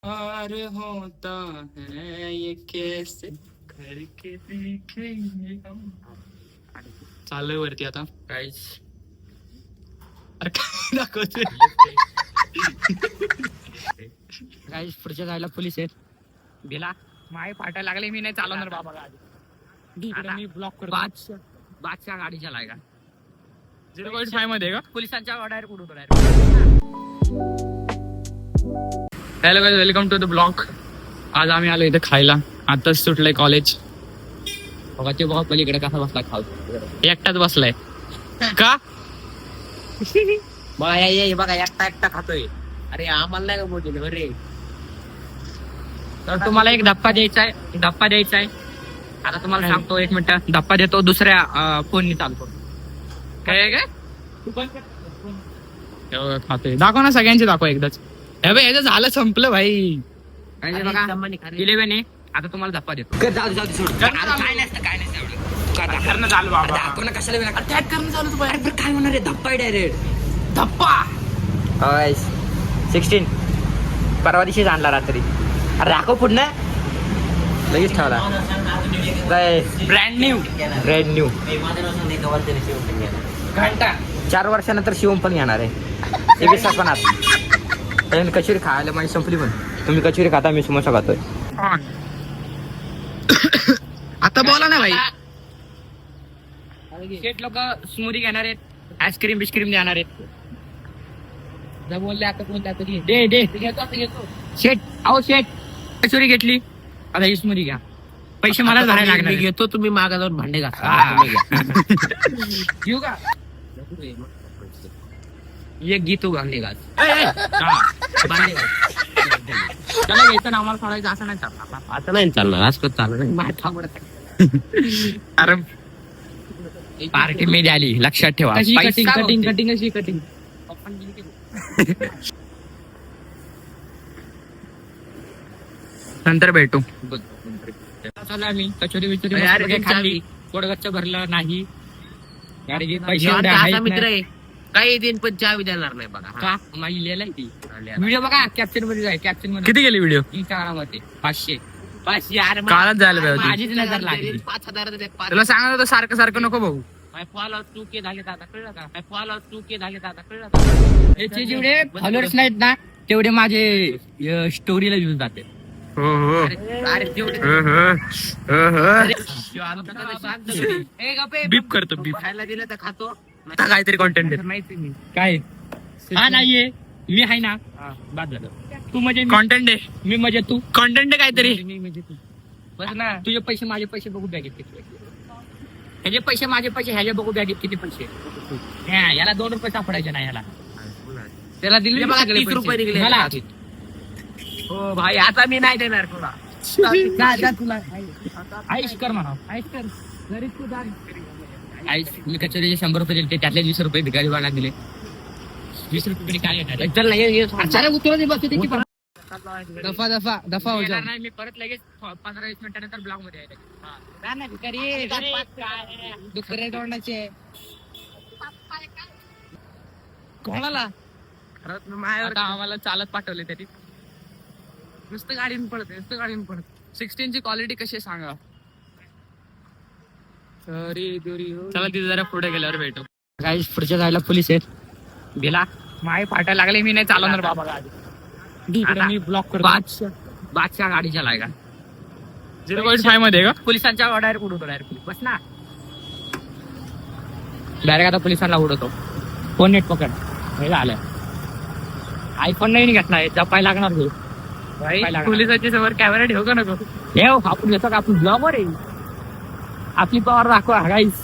और होता है ये कैसे करके देखेंगे हम. चालू आहे वरती आता काहीच. अरे काय दाखवतोय काहीच. पुढच्या जायला पोलीस आहेत. गेला माय फाटायला लागले. मी नाही चालवणार बाबा गाडी. मी ब्लॉक करतो. बादशा गाडी चलाय का 0.5 मध्ये का पोलिसांच्या डायरेक्ट उडून direct. Hello guys, welcome to the blog. आज आम्ही आलो इथे खायला. आताच सुटलंय कॉलेज. बघा ते बघा पलीकडे कसा बसला खाऊ. एकटाच बसलाय का बघा. ये बघा एकटा एकटा खातोय. अरे आम्हाला नाही का बोलले अरे. तर तुम्हाला एक धप्पा द्यायचा आहे. आता तुम्हाला सांगतो, 1 मिनिट धप्पा देतो. दुसऱ्या फोननी चालतो. काय खातोय दाखव ना, सगळ्यांचे दाखव एकदाच. याचं झालं, संपलं भाई. 11 आहे. आता तुम्हाला धप्पा देतो. काय होणार आहे धप्पा डायरेक्ट धप्पा. 16 परवा दिवशीच आणला रात्री. अरे राखो पुन्हा लगेच ठेवला. काय ब्रँड न्यू घंटा. 4 वर्षानंतर शिवम पण घेणार आहे. ते बी सपनात. कचोरी खायला माझी संपली. पण तुम्ही कचोरी खाता, मी समोसा खातोय. आता बोला ना भाई. शेट लोक स्मूदी घेणार आहेत, आईस्क्रीम बिस्क्रीम देणार आहेत. बोलले आता कोणत्या दे शेट. अहो शेट, कचोरी घेतली, आता ही स्मूदी घ्या. पैसे मला भरायला लागणार. घेतो, तुम्ही मागा जाऊन भांडे घासा. घेऊ का एक गीत गांधी घास. त्याला घ्यायचं ना, आम्हाला सोडायचं असं नाही चालणार. आता नाही चालणार, आज कधी चालणार. अरे पार्टी मध्ये आली, लक्षात ठेवा. कटिंग अशी कटिंग. नंतर भेटू. मी कचोरी बिचोरी खाल्ली, पोटगच्च भरलं नाही. पैसे मित्र आहे, काही दिन पण चावी देणार नाही बघा. का माझी लिहिलंय ती व्हिडिओ बघा. कॅप्शन मध्ये जाय. कॅप्शन मध्ये किती गेली व्हिडिओ? इंस्टाग्रामवरती 500. कालच जायला पाहिजे. माझीच नजर लागली. 5,000 तुला सांगत होतं सारखं नको बघू. फॉलोअर्स 2K झाले आता, कळलं का? फॉलोअर्स 2K झाले आता, कळलं का? याचे जेवढे फॉलोअर्स नाहीत ना, तेवढे माझे स्टोरीला यूज जाते. बीप करतो. बीप खायला दिलं तर खातो. काहीतरी कॉन्टेंट काय. हा नाहीये, मी आहे ना. बाद झालं. तू म्हणजे कॉन्टेंट आहे, मी म्हणजे तू. कॉन्टेंट आहे काहीतरी, मी म्हणजे तू. बस ना. तुझे पैसे माझे पैसे बघू बॅगेत किती पैसे. ह्याचे पैसे माझे पैसे, ह्याचे बघू बॅगेत किती पैसे. याला 2 रुपये सापडायचे नाही. याला त्याला दिले 30 रुपये निघले मला. हो भाई, आता मी नाही देणार तुला. तुला आईश कर म्हणा. आईश कर. गरीब तू आईश. मी कचोरीचे 100 रुपये दिले, त्यातले 20 रुपये भिकारी वाला दिले. 20 रुपये काय येणार? दफा हो जाणार नाही. मी परत लगेच 15-20 मिनिटानंतर ब्लॉग मध्ये दुसरे तोंडाचे कोणाला आता आम्हाला चालत पाठवले तरी. नुसतं गाडीन पडत. 16 ची क्वालिटी कशी सांगा. चला तिथे जरा पुढे गेल्यावर भेटू. काही पुढच्या जायला पोलीस आहेत. गेला माय फाटायला लागले. मी नाही चालवणार बाबा गाडी. मी ब्लॉक करतो. बादशा गाडी चलाय का 0.5 मध्ये का पोलिसांच्या डायरेक्ट उडवतो. डायरेक्ट बस ना. डायरेक्ट आता पोलिसांना उडवतो. फोन नेट पकड. हे झालं. आयफोन नाही घेतला, जपाय लागणार. पोलिसांच्या समोर कॅमेरा ठेवू का नको? ठेव. आपण घेतो का? आपण ब्लॉगर आहे. आपली पॉवर दाखवा गाईस.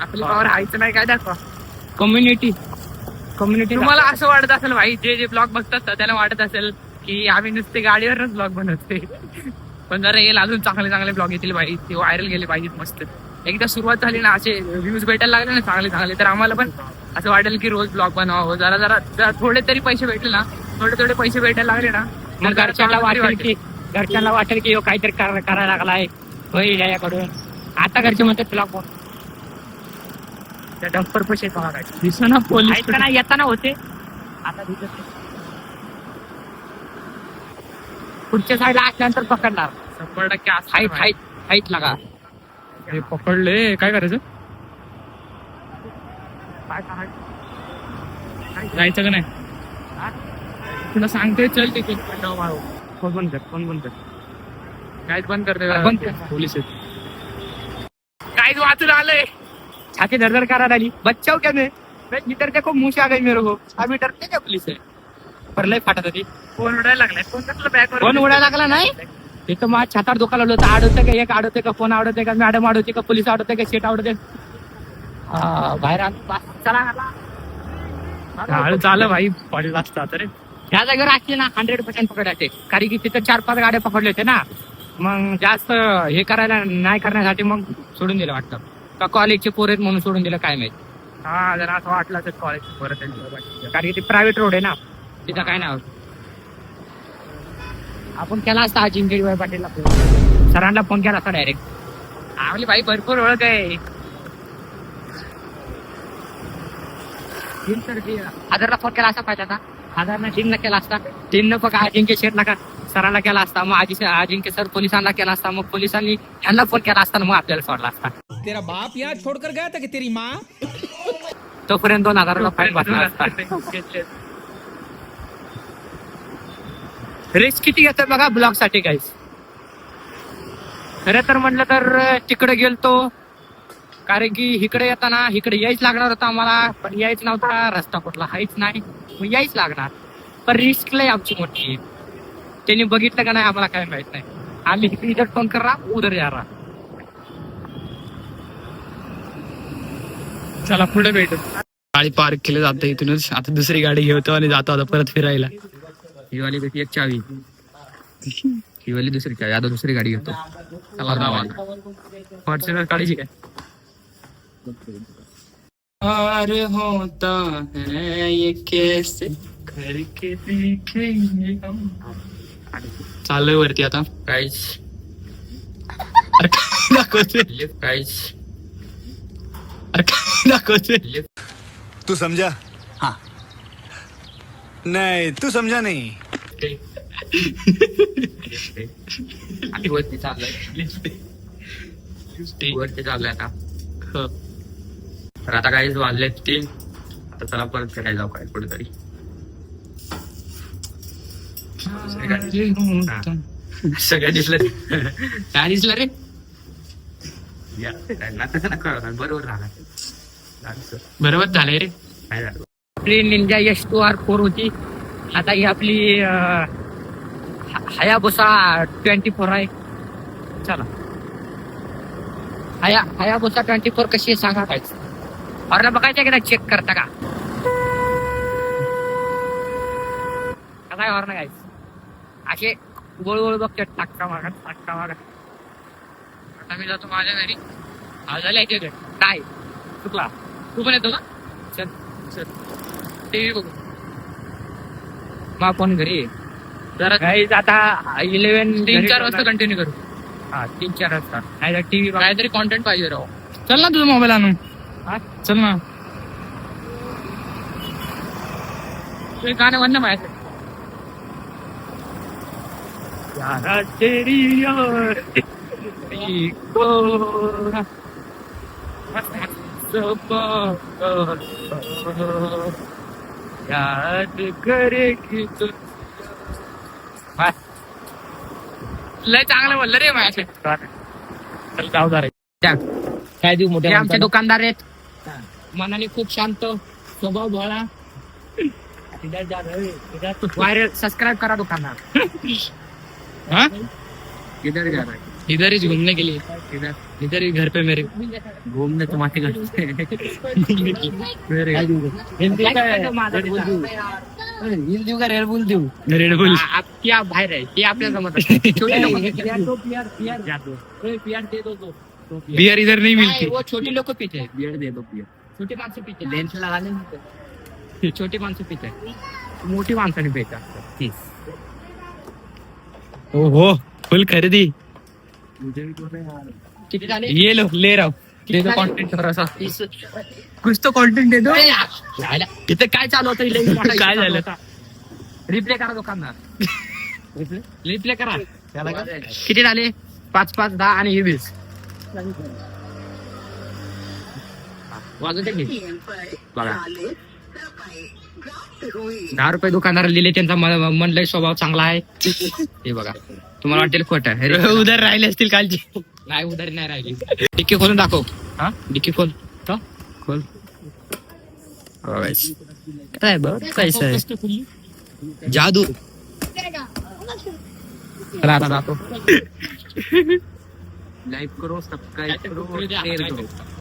आपली पॉवर हायचं नाही काय दाखवा. कम्युनिटी तुम्हाला असं वाटत असेल भाई, जे ब्लॉग बघतात त्याला वाटत असेल की आम्ही नुसते गाडीवरच ब्लॉग बनवते. पण जरा येईल अजून चांगले ब्लॉग येतील भाई. ते व्हायरल गेले पाहिजेत मस्त. एकदा सुरुवात झाली ना, असे व्ह्यूज भेटायला लागले ना चांगले, तर आम्हाला पण असं वाटेल की रोज ब्लॉग बनवावं. जरा थोडे तरी पैसे भेटले ना, थोडे पैसे भेटायला लागले ना, मग घरच्यांना वाटेल की काहीतरी करायला लागलाय होईल याकडून. आता घरचे म्हणतात ब्लॉग बनव. त्या डंपर पैसे दिसना पोलीस येताना होते. आता पुढच्या साईडला असल्यानंतर पकडणार 100% हाईट हाईट हाईट लागा. हे पकडले काय करायचं काय करायचं? जायचं का नाही तुला सांगते चल तिथे फोन बंद कर, फोन बंद कर. काहीच बंद करते बंद कर. पोलीस काहीच वाचून आलंय. छाती धरधर करायला आली. बच्चाव क्या मैं इधर देखो मुंह से आ गई मेरे को. अभी डरते क्या पुलिस है? पर लय फाटत होती. फोन उडायला लागलाय फोन कसला बॅग फोन उडायला लागला नाही. तिथं माझ्या छातावर धोका लावलं होतं. आडवते का एक आडवते का फोन आवडते का मॅडम आवडते का पोलीस आवडते का शेट आवडते. बाहेर चला झालं भाई पडला असता तर ह्या जागेवर असले ना 100% पकडायचे. कारण की तिथं 4-5 गाड्या पकडले होते ना. मग जास्त हे करायला नाही करण्यासाठी मग सोडून दिलं वाटतं का कॉलेजचे पोर आहेत म्हणून सोडून दिलं काय माहित. हा जरा असं वाटलं तर कॉलेज परत कारण की ते प्रायव्हेट रोड आहे ना तिथं काय नाही होत. आपण केला असता अजिंक्य पाटीलला सरांना फोन केला असता डायरेक्ट. आपली बाई भरपूर ओळख आहे. हजारला फोन केला असता पाहिजे आता. 1000 3 केला असता. 3 फक्त अजिंक्य शेटला का सरांना केला असता. मग अजिंक्य सर पोलिसांना केला असता. मग पोलिसांनी त्यांना फोन केला असता. मग आपल्याला सोडला असता. तेरा बाप यहाँ छोड़कर गया था कि तेरी माँ? तोपर्यंत 2000 फाईन बसला असता. रिस्क किती घेतोय बघा ब्लॉग साठी काहीच. खरं तर म्हटलं तर तिकडे गेलतो कारण की इकडे येताना इकडे यायच लागणार होतं आम्हाला. पण यायच नव्हता. रस्ता कुठला हायच नाही. मग यायच लागणार. पण रिस्क लय आमची मोठी. त्यांनी बघितलं का नाही आम्हाला काय माहित नाही. आम्ही इधर फोन करा उधर जा रहा. चला पुढे भेटू गाडी पार्क केली जाते इथूनच. आता दुसरी गाडी घेतो आणि जातो आता परत फिरायला. ही वाली भेटी एक चावी, ही वाली दुसरी चावी. आता दुसरी गाडी घेतो. फॉर्च्युनर काढायची काय और होता है ये कैसे करके देखेंगे हम. चाललोय वरती आता काहीच अरे काय दाखवते लिफ्ट काहीच अरे काय दाखवते लिफ्ट. तू समझा? हाँ. नहीं तू समझा नहीं. आणि वरती चाललंय. वरती चाललंय आता. तर आता काहीच वाजले 3. आता चला परत फिरायला जाऊ काय कुठेतरी. सगळं दिसलं. काय दिसलं रे? बरोबर राहणार. बरोबर झालंय रे. काय झालं आपली निंजा S2R4 होती. आता ही आपली हायाबुसा 24 आहे. चला हायाबुसा 24 कशी आहे सांगा काय. हॉर्न बघायचं की नाही चेक करता का काय हॉर्न काय असे गोळ बघते टाक्का मागा. आता मी जातो माझ्या घरी. झाले काय चुकला. तू पण येतो का? चल टीव्ही बघू. मग फोन घरी जरा काहीच आता 3-4 वाजता कंटिन्यू करू. हा 3-4 वाजता नाही टीव्ही काहीतरी कॉन्टेंट पाहिजे राहू. चल ना तुझा मोबाईल आणून. चल ना ते गाणं म्हणणं माहिती याद करे की लय चांगलं म्हणलं रे माझ्या. चल जाऊ रे. काय देऊ मोठे आमचे दुकानदार आहेत. मनाने खूप शांत, स्वभाव भोळा. वायरल सबस्क्राइब करा दुकानदार. हाँ किधर जा रहा है? इधर ही घूमने के लिए. इधर ही घर पे मेरे घूमने तुम्हारे घर मेरे रेड बुल क्या बाहेर आहे ते आपल्या जमत. बियर इधर नहीं मिलती. वो छोटी लोक पीते हैं. बियर दे दो बियर. छोटी माणसं पिते. लेन्स लगाने छोटी माणसं पिते. मोठी माणसाने प्यायचं. ओहो फुल खरेदी. किती झाले? ये लो ले रहा हूँ. दे दो कॉन्टेंट थोडासा. कुछ तो कॉन्टेंट दे दो. इथे काय चालू होतं? काय झालं? रिप्ले करा दुकानदार. रिप्ले करा किती झाले 5 5 10 आणि हे 20 वाजवते की बघा 10 रुपये दुकानदाराला दिले त्यांचा मनलय स्वभाव चांगला आहे हे बघा तुम्हाला वाटेल खोटं उदर राहिले असतील कालची नाही उधारी नाही राहिली डिक्की खोलून दाखव हा डिक्की खोल खोल काय बघ कैसा आहे जादू चला आता दाखव लाईक करो सबस्क्राईब करो शेअर करो